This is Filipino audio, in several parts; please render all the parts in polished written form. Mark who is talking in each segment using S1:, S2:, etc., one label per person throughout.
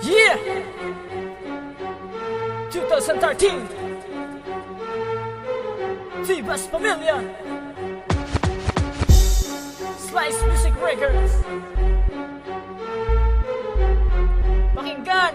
S1: Yeah! 2013 Vivas Pamilya Slice Music Records. Pakinggan!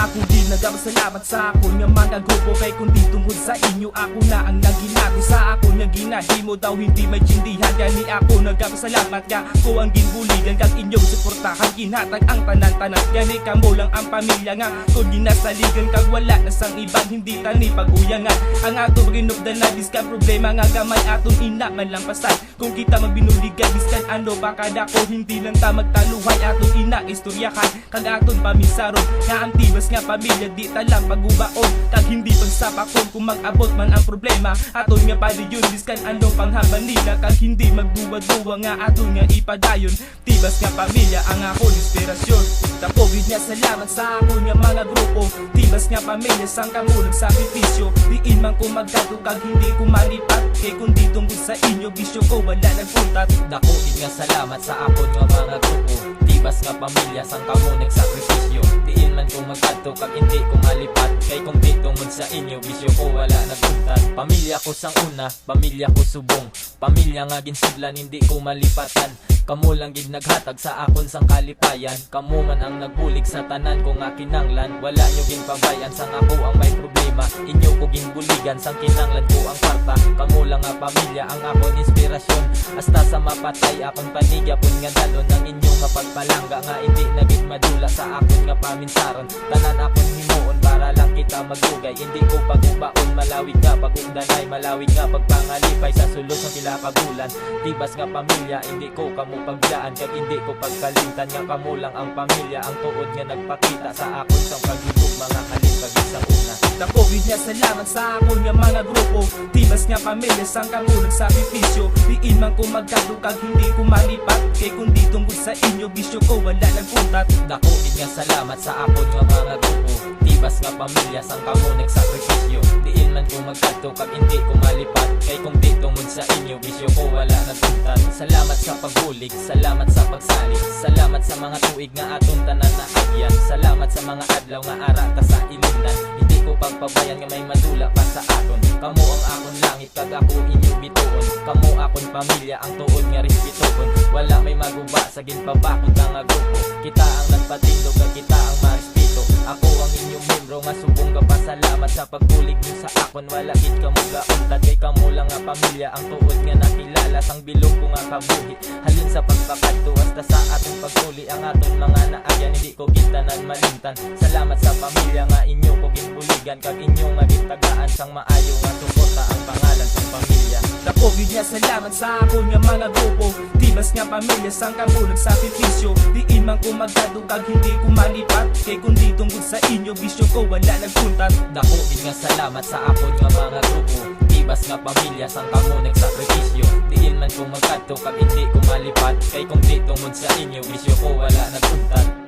S2: Ako din nagpasalamat sa ako nga mga grupo, kay kundi tungkol sa inyo ako na ang naginago sa ako nga ginahimo daw hindi may tsindihan. Gani ako nagpasalamat ka ko ang ginbuligan kag inyong suportahan ginhatag ang tanan-tanan. Gani kamo lang ang pamilya nga kung ginasaligan kag wala na sang ibang hindi tani paguyangan. Ang atong rinubdan na diskan problema nga gamay aton ina man lang pasay. Kung kita magbinuligan diskan ano pa kada ko hindi lang ta magtaluhay aton ina istoryahan kag aton pamisaron nga ang tibas nga pamilya di talang pagubaon kag hindi pagsapakon kung mag-abot man ang problema aton nga padayon diskan ano panghaban nila kag hindi magduwa-duwa nga aton nga ipadayon. Tibas nga pamilya ang akong inspirasyon. Tapogid nga salamat sa akon nga mga grupo. Tibas nga pamilya sang kamulag sakripisyo. Diin man ko magdato kag hindi ko malipat kay kundi tungkol sa inyo bisyo ko wala nagpuntat.
S3: Dakogid nga salamat sa akon nga mga grupo. Tibas nga pamilya sang kamo nagsakripisyo. Diin man ko magkadto kag hindi ko malipat kay kung di tungod sa inyo bisyo ko wala nagpuntat. Pamilya ko sang una, pamilya ko subong. Pamilya nga ginsidlan hindi ko malipatan. Kamo lang gid naghatag sa akon sang kalipayan. Kamo man ang nagbulig sa tanan ko nga kinanglan. Wala nyo ginpabayan sang ako ang may problema. Inyo ko ginbuligan sang kinanglan ko ang kwarta. Kamo lang nga pamilya ang akon inspirasyon. Hasta sa mapatay akon panigapon nga dalon ang inyo nga pagpalangga nga hindi na gid madula sa akon nga paminsaron. Tanan akon himuon para lang kita magdugay. Hindi ko pagubaon malawig nga pagugdanay. Malawig nga pagpangalipay sa sulod sa pila ka bulan. Tibas nga pamilya hindi ko kamo pagdaan kag hindi ko pagkalimtan nga kamo lang ang pamilya ang tuod nga nagpakita sa akon sang paghigug mga kalimkag sa una.
S2: Tapogid nga salamat sa akon nga mga grupo. Tibas nga pamilya sang kamulag sakripisyo. Diin man ko magkado kag hindi ko malipat kay kundi tungkol sa inyo bisyo ko wala nagpuntat.
S3: Dakogid nga salamat sa akon nga mga grupo. Tibas nga pamilya sang kamo nagsakripisyo. Diin man ko magkadto kag hindi ko malipat kay kung di tungod sa inyo bisyo ko wala nagpuntat. Salamat sa pagbulig, salamat sa pagsalig, salamat sa mga tuig nga aton tanan na agyan. Salamat sa mga adlaw nga ara ta sa ilindan. Hindi ko pagpabayan nga may madula pa sa aton. Kamo ang akon langit kag ako inyo bituon. Kamo akon pamilya ang tuod nga respetuon. Wala may maguba sa ginpabakod nga grupo. Kita ang nagpatindog kag kita ang marespeto. Ako ang inyong membro nga subong kapasalamat sa pagbulig niyo sa akon. Wala gid kamo gauntad kay kamo lang nga pamilya ang tuod nga nakilala sang bilog ko nga kabuhi. Halin sa pagpakadto hasta sa atong pagtuli ang aton mga naagyan hindi ko gitanan malimtan. Salamat sa pamilya nga inyo ko ginbuligan kag inyo nga gitagaan sang maayo nga suporta ang pangalan sang pamilya.
S2: Tapogid nga salamat sa akon nga mga grupo. Tibas nga pamilya sang kamulag sakripisyo. Diin man ko magkado kag hindi ko malipat kay kundi tungkol sa inyo bisyo ko wala nagpuntat.
S3: Dakogid nga salamat sa akon nga mga grupo. Tibas nga pamilya sang kamo nagsakripisyo. Diin man ko magkadto kag hindi ko malipat kay kung di tungod sa inyo bisyo ko wala nagpuntat.